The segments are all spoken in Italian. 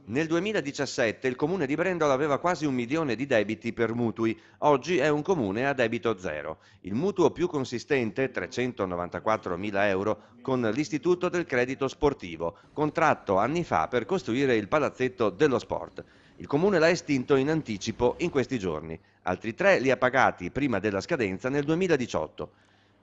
Nel 2017 il comune di Brendolo aveva quasi 1 milione di debiti per mutui, oggi è un comune a debito zero. Il mutuo più consistente, 394 mila euro, con l'Istituto del Credito Sportivo, contratto anni fa per costruire il palazzetto dello sport. Il comune l'ha estinto in anticipo in questi giorni, altri 3 li ha pagati prima della scadenza nel 2018.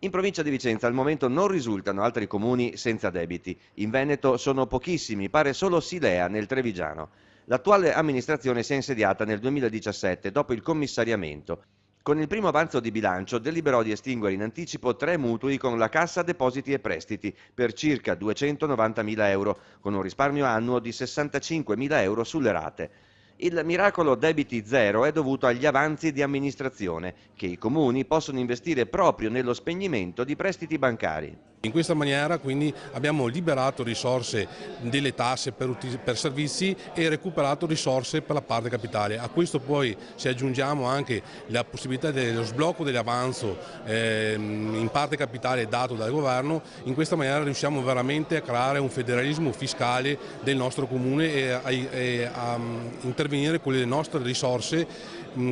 In provincia di Vicenza al momento non risultano altri comuni senza debiti. In Veneto sono pochissimi, pare solo Silea nel Trevigiano. L'attuale amministrazione si è insediata nel 2017 dopo il commissariamento. Con il primo avanzo di bilancio deliberò di estinguere in anticipo 3 mutui con la Cassa Depositi e Prestiti per circa 290.000 euro, con un risparmio annuo di 65.000 euro sulle rate. Il miracolo debiti zero è dovuto agli avanzi di amministrazione, che i comuni possono investire proprio nello spegnimento di prestiti bancari. In questa maniera quindi abbiamo liberato risorse delle tasse per servizi e recuperato risorse per la parte capitale. A questo poi se aggiungiamo anche la possibilità dello sblocco dell'avanzo in parte capitale dato dal governo, in questa maniera riusciamo veramente a creare un federalismo fiscale del nostro comune e a intervenire con le nostre risorse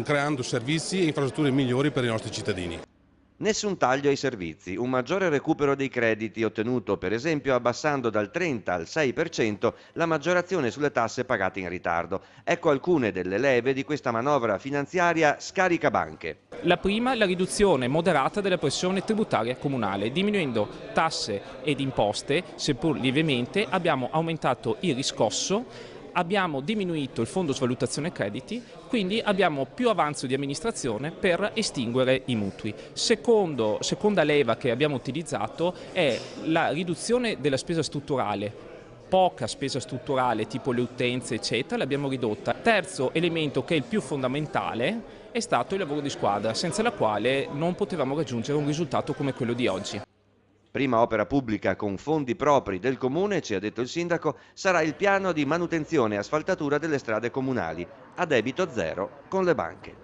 creando servizi e infrastrutture migliori per i nostri cittadini. Nessun taglio ai servizi, un maggiore recupero dei crediti ottenuto per esempio abbassando dal 30 al 6% la maggiorazione sulle tasse pagate in ritardo. Ecco alcune delle leve di questa manovra finanziaria scaricabanche. La prima, la riduzione moderata della pressione tributaria comunale. Diminuendo tasse ed imposte, seppur lievemente, abbiamo aumentato il riscosso, abbiamo diminuito il fondo svalutazione crediti, quindi abbiamo più avanzo di amministrazione per estinguere i mutui. Seconda leva che abbiamo utilizzato è la riduzione della spesa strutturale. Poca spesa strutturale tipo le utenze eccetera l'abbiamo ridotta. Terzo elemento che è il più fondamentale è stato il lavoro di squadra, senza la quale non potevamo raggiungere un risultato come quello di oggi. Prima opera pubblica con fondi propri del comune, ci ha detto il sindaco, sarà il piano di manutenzione e asfaltatura delle strade comunali, a debito zero con le banche.